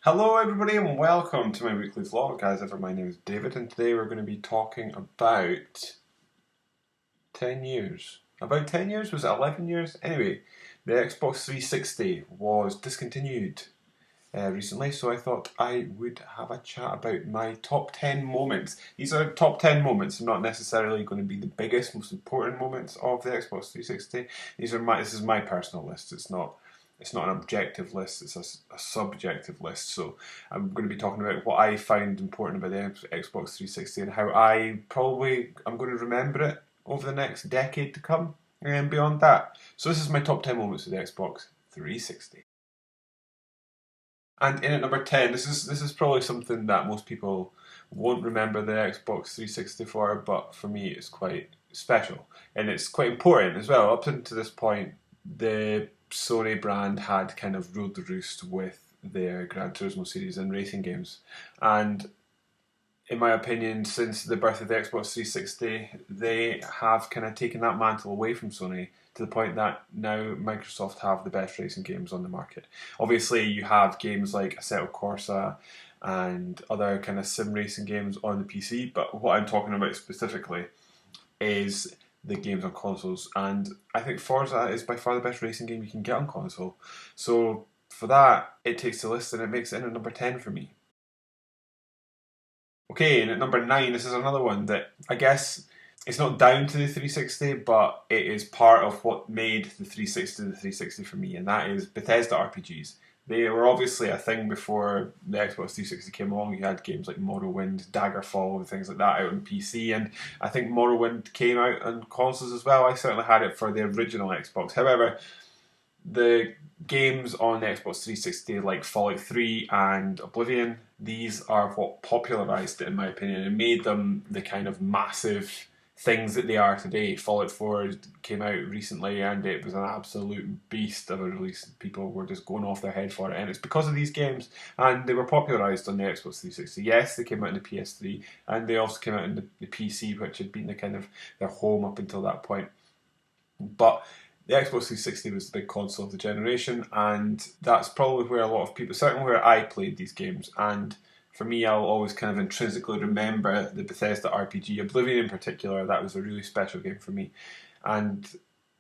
Hello everybody and welcome to my weekly vlog. As ever, my name is David and today we're going to be talking about 10 years. About 10 years? Was it 11 years? Anyway, the Xbox 360 was discontinued recently, so I thought I would have a chat about my top 10 moments. These are top 10 moments, not necessarily going to be the biggest, most important moments of the Xbox 360. This is my personal list. It's not an objective list, it's a subjective list. So I'm going to be talking about what I find important about the Xbox 360 and how I'm going to remember it over the next decade to come and beyond that. So this is my top 10 moments of the Xbox 360. And in at number 10, this is probably something that most people won't remember the Xbox 360 for, but for me it's quite special. And it's quite important as well. Up until this point, the Sony brand had kind of ruled the roost with their Gran Turismo series and racing games. And in my opinion, since the birth of the Xbox 360, they have kind of taken that mantle away from Sony to the point that now Microsoft have the best racing games on the market. Obviously, you have games like Assetto Corsa and other kind of sim racing games on the PC, but what I'm talking about specifically is the games on consoles, and I think Forza is by far the best racing game you can get on console. So for that, it takes the list and it makes it in at number 10 for me. Okay, and at number 9, this is another one that I guess it's not down to the 360, but it is part of what made the 360 the 360 for me, and that is Bethesda RPGs. They were obviously a thing before the Xbox 360 came along. You had games like Morrowind, Daggerfall, and things like that out on PC, and I think Morrowind came out on consoles as well. I certainly had it for the original Xbox. However, the games on the Xbox 360 like Fallout 3 and Oblivion, these are what popularised it in my opinion and made them the kind of massive things that they are today. Fallout 4 came out recently and it was an absolute beast of a release. People were just going off their head for it, and it's because of these games, and they were popularised on the Xbox 360. Yes, they came out in the PS3 and they also came out in the PC, which had been the kind of their home up until that point. But the Xbox 360 was the big console of the generation, and that's probably where a lot of people, certainly where I played these games. And for me, I'll always kind of intrinsically remember the Bethesda RPG, Oblivion in particular. That was a really special game for me, and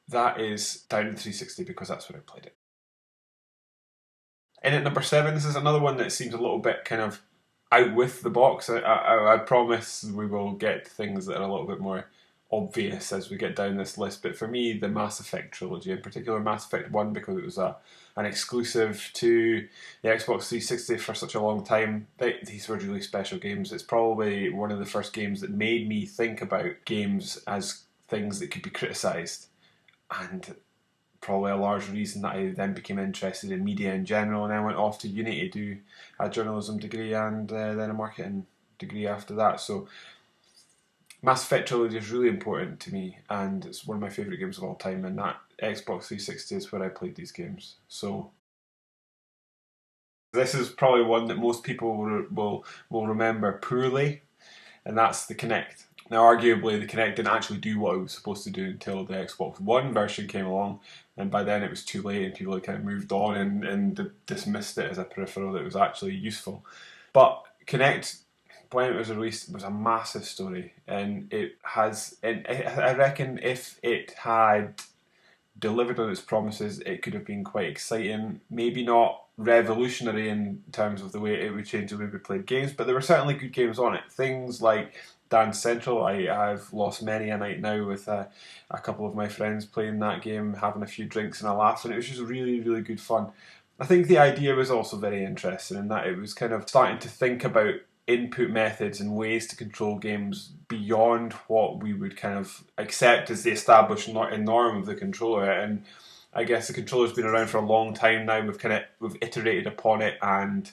that is down to 360 because that's where I played it. And at number 7, this is another one that seems a little bit kind of out with the box. I promise we will get things that are a little bit more obvious as we get down this list, but for me, the Mass Effect trilogy, in particular Mass Effect 1, because it was an exclusive to the Xbox 360 for such a long time, these were really special games. It's probably one of the first games that made me think about games as things that could be criticised, and probably a large reason that I then became interested in media in general, and then went off to uni to do a journalism degree and then a marketing degree after that. So Mass Effect trilogy is really important to me, and it's one of my favourite games of all time, and that Xbox 360 is where I played these games. So this is probably one that most people will remember poorly, and that's the Kinect. Now, arguably, the Kinect didn't actually do what it was supposed to do until the Xbox One version came along, and by then it was too late, and people had kind of moved on and dismissed it as a peripheral that was actually useful. But Kinect, when it was released, was a massive story, and I reckon if it had delivered on its promises, it could have been quite exciting. Maybe not revolutionary in terms of the way it would change the way we played games, but there were certainly good games on it. Things like Dance Central, I've lost many a night now with a couple of my friends playing that game, having a few drinks and a laugh, and it was just really, really good fun. I think the idea was also very interesting in that it was kind of starting to think about input methods and ways to control games beyond what we would kind of accept as the established norm of the controller. And I guess the controller's been around for a long time now. We've iterated upon it, and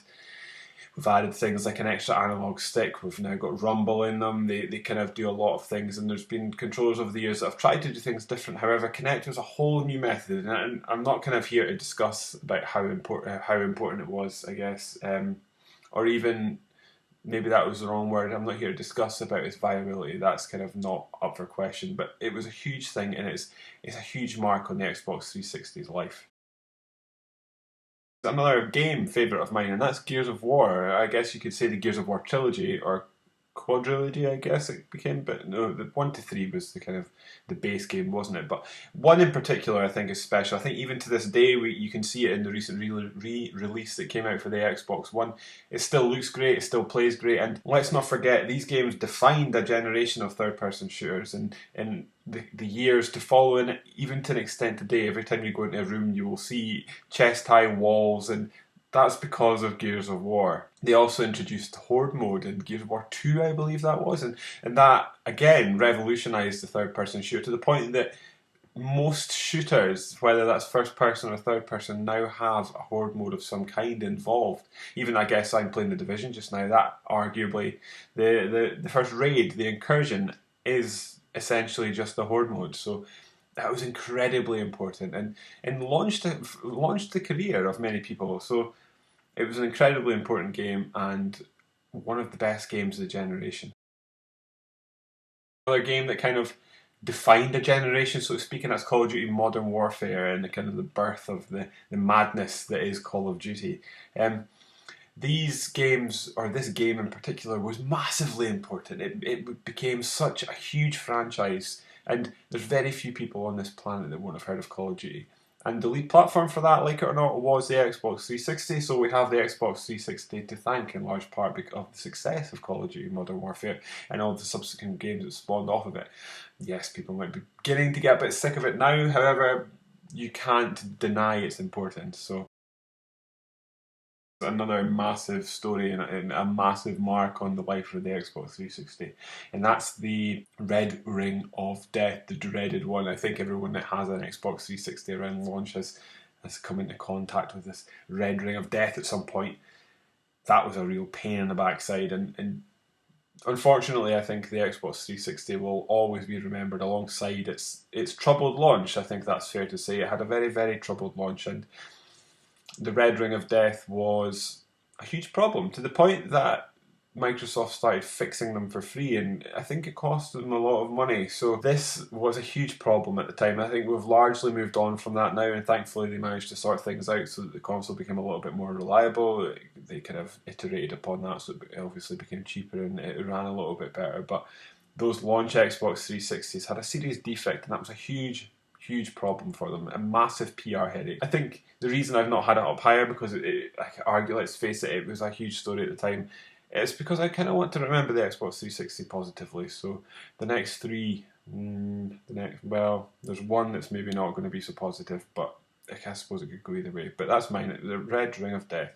we've added things like an extra analog stick. We've now got rumble in them. They kind of do a lot of things, and there's been controllers over the years that have tried to do things different. However, Kinect was a whole new method, and I'm not kind of here to discuss about how important it was, I guess, or even maybe that was the wrong word. I'm not here to discuss about its viability. That's kind of not up for question. But it was a huge thing, and it's a huge mark on the Xbox 360's life. Another game favourite of mine, and that's Gears of War. I guess you could say the Gears of War trilogy or quadrilogy, I guess it became, but no, the 1 to 3 was the kind of the base game, wasn't it? But one in particular I think is special. I think even to this day you can see it in the recent re-release that came out for the Xbox One. It still looks great, it still plays great, and let's not forget these games defined a generation of third-person shooters, and in the years to follow, and even to an extent today, every time you go into a room you will see chest-high walls, and that's because of Gears of War. They also introduced Horde mode in Gears of War 2, I believe that was, and that again revolutionised the third person shooter to the point that most shooters, whether that's first person or third person, now have a Horde mode of some kind involved. Even I guess I'm playing the Division just now, that arguably the first raid, the incursion, is essentially just the Horde mode. So that was incredibly important and launched the career of many people. So it was an incredibly important game and one of the best games of the generation. Another game that kind of defined a generation, so to speak, and that's Call of Duty Modern Warfare and the kind of the birth of the madness that is Call of Duty. These games, or this game in particular, was massively important. It became such a huge franchise, and there's very few people on this planet that won't have heard of Call of Duty. And the lead platform for that, like it or not, was the Xbox 360. So we have the Xbox 360 to thank in large part of the success of Call of Duty Modern Warfare and all the subsequent games that spawned off of it. Yes, people might be beginning to get a bit sick of it now. However, you can't deny its importance. So another massive story and a massive mark on the life of the Xbox 360, and that's the Red Ring of Death, the dreaded one. I think everyone that has an Xbox 360 around launch has come into contact with this Red Ring of Death at some point. That was a real pain in the backside, and unfortunately I think the Xbox 360 will always be remembered alongside its troubled launch. I think that's fair to say. It had a very, very troubled launch, and the Red Ring of Death was a huge problem to the point that Microsoft started fixing them for free, and I think it cost them a lot of money. So this was a huge problem at the time. I think we've largely moved on from that now, and thankfully they managed to sort things out so that the console became a little bit more reliable. They kind of iterated upon that, so it obviously became cheaper and it ran a little bit better. But those launch Xbox 360s had a serious defect, and that was a huge problem for them, a massive PR headache. I think the reason I've not had it up higher, because I can argue, let's face it, it was a huge story at the time, it's because I kind of want to remember the Xbox 360 positively. So the next three, well, there's one that's maybe not going to be so positive, but I suppose it could go either way. But that's mine, the Red Ring of Death.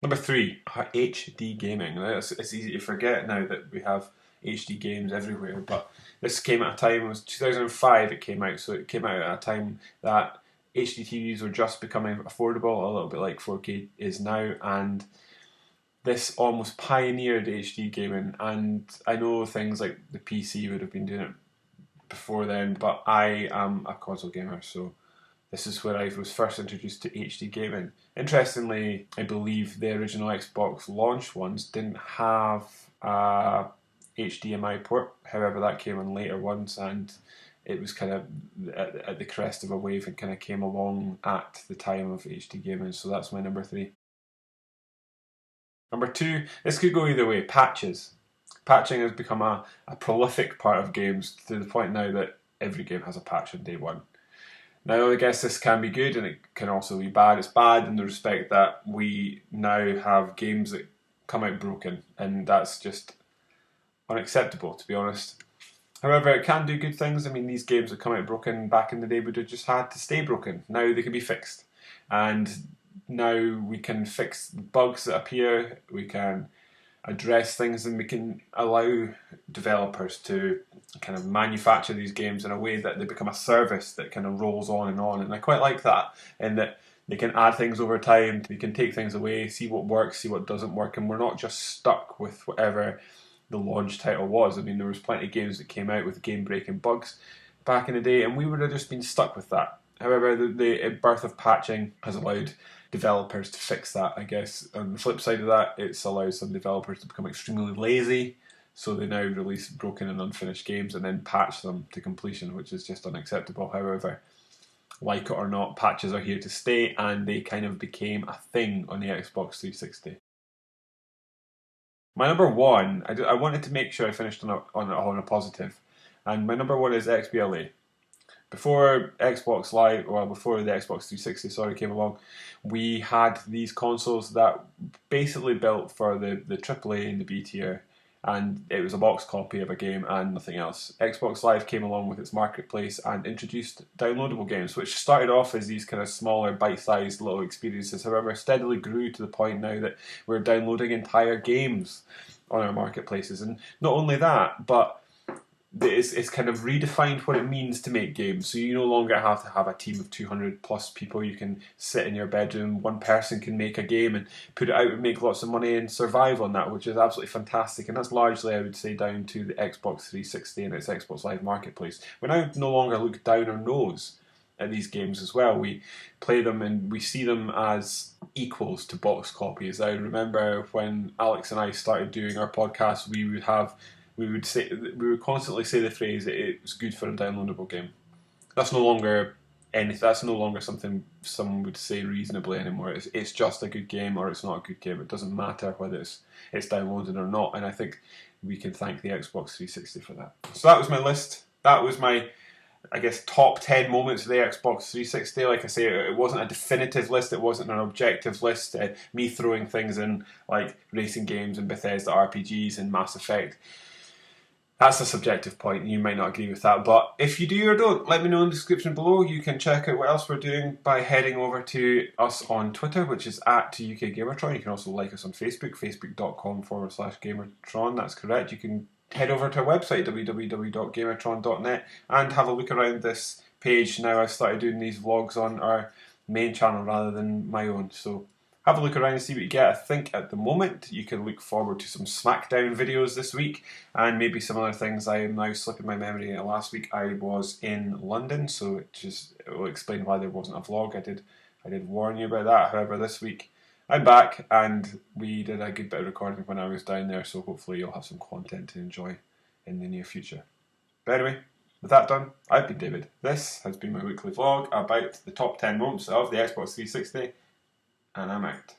Number 3, HD gaming. It's easy to forget now that we have HD games everywhere, but this came at a time, it was 2005 it came out, so it came out at a time that HD TVs were just becoming affordable, a little bit like 4K is now, and this almost pioneered HD gaming. And I know things like the PC would have been doing it before then, but I am a console gamer, so this is where I was first introduced to HD gaming. Interestingly, I believe the original Xbox launch ones didn't have a HDMI port, however that came on later ones, and it was kind of at the crest of a wave and kind of came along at the time of HD gaming, so that's my number 3. Number 2, this could go either way, patches. Patching has become a prolific part of games to the point now that every game has a patch on day one. Now, I guess this can be good and it can also be bad. It's bad in the respect that we now have games that come out broken, and that's just unacceptable, to be honest. However, it can do good things. I mean, these games that come out broken back in the day would have just had to stay broken. Now they can be fixed. And now we can fix bugs that appear, we can address things, and we can allow developers to kind of manufacture these games in a way that they become a service that kind of rolls on. And I quite like that, in that they can add things over time, we can take things away, see what works, see what doesn't work, and we're not just stuck with whatever the launch title was. I mean, there was plenty of games that came out with game-breaking bugs back in the day, and we would have just been stuck with that. However, the birth of patching has allowed developers to fix that, I guess. On the flip side of that, it's allowed some developers to become extremely lazy, so they now release broken and unfinished games and then patch them to completion, which is just unacceptable. However, like it or not, patches are here to stay, and they kind of became a thing on the Xbox 360. My number one, I wanted to make sure I finished on a positive, and my number one is XBLA. Before Xbox Live, well, before the Xbox 360, sorry, came along, we had these consoles that basically built for the AAA and the B tier, and it was a box copy of a game and nothing else. Xbox Live came along with its marketplace and introduced downloadable games, which started off as these kind of smaller, bite-sized little experiences. However, steadily grew to the point now that we're downloading entire games on our marketplaces, and not only that, but it's kind of redefined what it means to make games. So you no longer have to have a team of 200 plus people. You can sit in your bedroom, one person can make a game and put it out and make lots of money and survive on that, which is absolutely fantastic. And that's largely, I would say, down to the Xbox 360 and its Xbox Live Marketplace. We now no longer look down our nose at these games as well. We play them and we see them as equals to box copies. I remember when Alex and I started doing our podcast, we would constantly say the phrase that it was good for a downloadable game. That's no longer anything. That's no longer something someone would say reasonably anymore. It's just a good game or it's not a good game. It doesn't matter whether it's downloaded or not. And I think we can thank the Xbox 360 for that. So that was my list. That was my, I guess, top 10 moments of the Xbox 360. Like I say, it wasn't a definitive list, it wasn't an objective list. Me throwing things in like racing games and Bethesda RPGs and Mass Effect. That's a subjective point, and you might not agree with that. But if you do or don't, let me know in the description below. You can check out what else we're doing by heading over to us on Twitter, which is @UKGamerTron. You can also like us on Facebook, facebook.com/Gamertron. That's correct. You can head over to our website, www.gamertron.net, and have a look around this page. Now I've started doing these vlogs on our main channel rather than my own. So have a look around and see what you get. I think at the moment you can look forward to some SmackDown videos this week and maybe some other things. I am now slipping my memory. Last week I was in London, so it will explain why there wasn't a vlog. I did warn you about that. However, this week I'm back and we did a good bit of recording when I was down there, so hopefully you'll have some content to enjoy in the near future. But anyway, with that done, I've been David. This has been my weekly vlog about the top 10 moments of the Xbox 360. And I'm out.